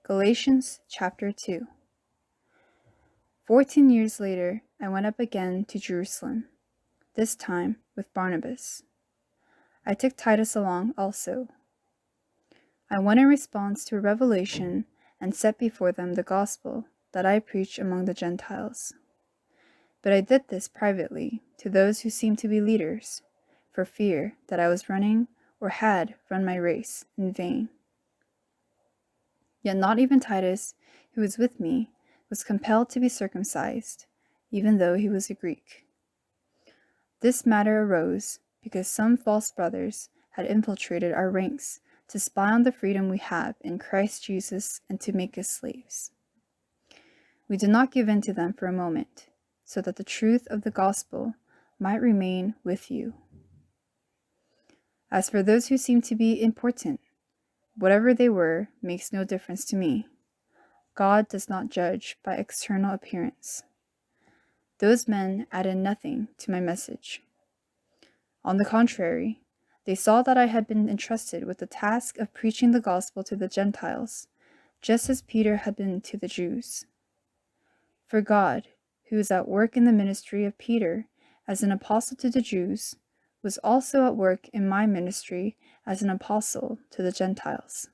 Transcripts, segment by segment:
Galatians chapter 2. 14 years later, I went up again to Jerusalem, this time with Barnabas. I took Titus along also. I went in response to a revelation and set before them the gospel that I preach among the Gentiles. But I did this privately to those who seemed to be leaders, for fear that I was running or had run my race in vain. Yet not even Titus, who was with me, was compelled to be circumcised, even though he was a Greek. This matter arose because some false brothers had infiltrated our ranks to spy on the freedom we have in Christ Jesus and to make us slaves. We did not give in to them for a moment, so that the truth of the gospel might remain with you. As for those who seemed to be important, whatever they were makes no difference to me. God does not judge by external appearance. Those men added nothing to my message. On the contrary, they saw that I had been entrusted with the task of preaching the gospel to the Gentiles, just as Peter had been to the Jews. For God, who is at work in the ministry of Peter as an apostle to the Jews, was also at work in my ministry as an apostle to the Gentiles.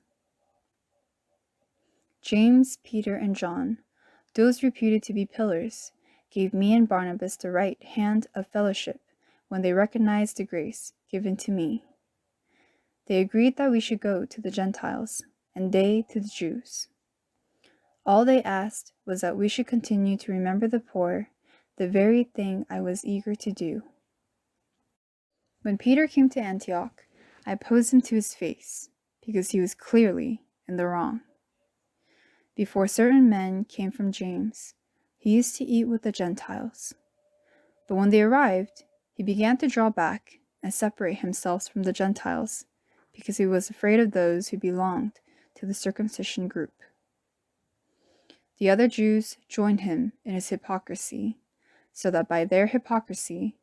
James, Peter, and John, those reputed to be pillars, gave me and Barnabas the right hand of fellowship when they recognized the grace given to me. They agreed that we should go to the Gentiles, and they to the Jews. All they asked was that we should continue to remember the poor, the very thing I was eager to do. When Peter came to Antioch, I opposed him to his face, because he was clearly in the wrong. Before certain men came from James, he used to eat with the Gentiles. But when they arrived, he began to draw back and separate himself from the Gentiles, because he was afraid of those who belonged to the circumcision group. The other Jews joined him in his hypocrisy, so that by their hypocrisy,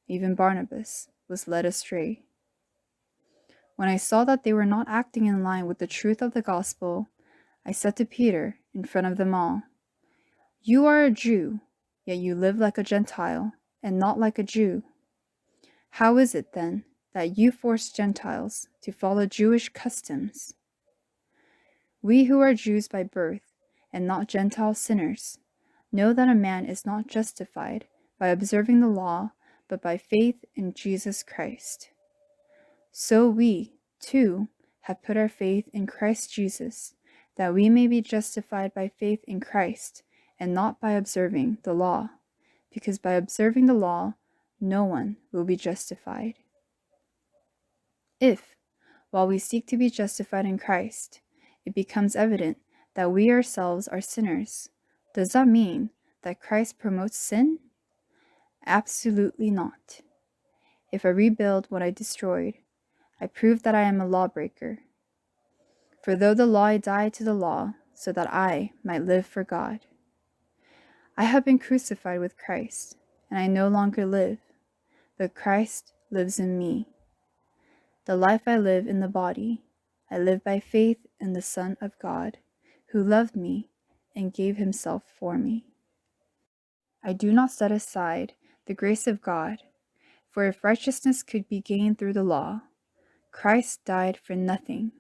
even Barnabas was led astray. When I saw that they were not acting in line with the truth of the gospel, I said to Peter in front of them all, "You are a Jew, yet you live like a Gentile, and not like a Jew. How is it, then, that you force Gentiles to follow Jewish customs? We who are Jews by birth, and not Gentile sinners, know that a man is not justified by observing the law, but by faith in Jesus Christ. So we, too, have put our faith in Christ Jesus, that we may be justified by faith in Christ, and not by observing the law, because by observing the law, no one will be justified. If, while we seek to be justified in Christ, it becomes evident that we ourselves are sinners, does that mean that Christ promotes sin? Absolutely not. If I rebuild what I destroyed, I prove that I am a lawbreaker. For though the law I died to the law, so that I might live for God. I have been crucified with Christ, and I no longer live, but Christ lives in me. The life I live in the body, I live by faith in the Son of God, who loved me and gave himself for me. I do not set aside the grace of God, for if righteousness could be gained through the law, Christ died for nothing.